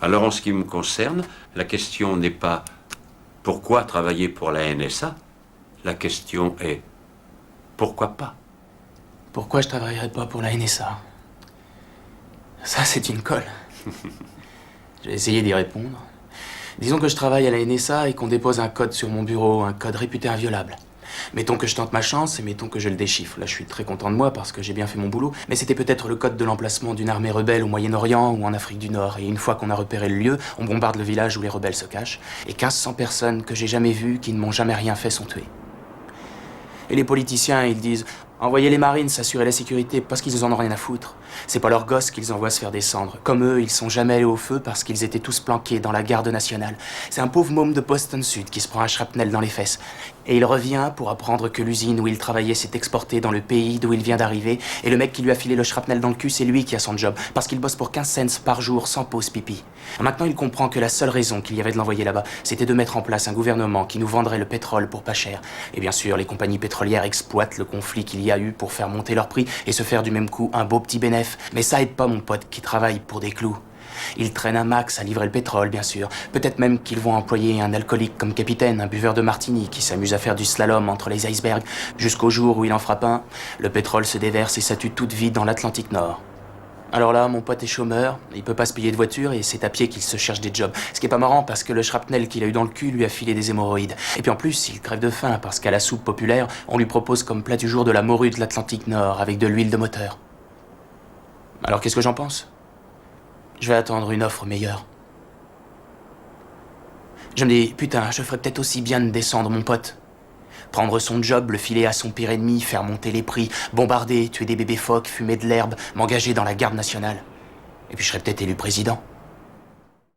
Alors en ce qui me concerne, la question n'est pas pourquoi travailler pour la NSA, la question est pourquoi pas. Pourquoi je travaillerais pas pour la NSA? Ça, c'est une colle. J'ai essayé d'y répondre. Disons que je travaille à la NSA et qu'on dépose un code sur mon bureau, un code réputé inviolable. Mettons que je tente ma chance et mettons que je le déchiffre. Là, je suis très content de moi parce que j'ai bien fait mon boulot. Mais c'était peut-être le code de l'emplacement d'une armée rebelle au Moyen-Orient ou en Afrique du Nord. Et une fois qu'on a repéré le lieu, on bombarde le village où les rebelles se cachent. Et 1500 personnes que j'ai jamais vues, qui ne m'ont jamais rien fait, sont tuées. Et les politiciens, ils disent « Envoyez les marines s'assurer la sécurité parce qu'ils en ont rien à foutre. C'est pas leurs gosses qu'ils envoient se faire descendre. Comme eux, ils sont jamais allés au feu parce qu'ils étaient tous planqués dans la garde nationale. C'est un pauvre môme de Boston Sud qui se prend un shrapnel dans les fesses. Et il revient pour apprendre que l'usine où il travaillait s'est exportée dans le pays d'où il vient d'arriver. Et le mec qui lui a filé le shrapnel dans le cul, c'est lui qui a son job. Parce qu'il bosse pour 15 cents par jour sans pause pipi. Maintenant, il comprend que la seule raison qu'il y avait de l'envoyer là-bas, c'était de mettre en place un gouvernement qui nous vendrait le pétrole pour pas cher. Et bien sûr, les compagnies pétrolières exploitent le conflit qu'il y a eu pour faire monter leur prix et se faire du même coup un beau petit bénéf. Mais ça aide pas mon pote qui travaille pour des clous. Ils traînent un max à livrer le pétrole, bien sûr. Peut-être même qu'ils vont employer un alcoolique comme capitaine, un buveur de martini qui s'amuse à faire du slalom entre les icebergs, jusqu'au jour où il en frappe un, le pétrole se déverse et ça tue toute vie dans l'Atlantique Nord. Alors là, mon pote est chômeur, il peut pas se payer de voiture et c'est à pied qu'il se cherche des jobs. Ce qui est pas marrant parce que le shrapnel qu'il a eu dans le cul lui a filé des hémorroïdes. Et puis en plus, il crève de faim parce qu'à la soupe populaire, on lui propose comme plat du jour de la morue de l'Atlantique Nord avec de l'huile de moteur. Alors qu'est-ce que j'en pense ? Je vais attendre une offre meilleure. Je me dis, putain, je ferais peut-être aussi bien de descendre mon pote. Prendre son job, le filer à son pire ennemi, faire monter les prix, bombarder, tuer des bébés phoques, fumer de l'herbe, m'engager dans la garde nationale. Et puis je serais peut-être élu président.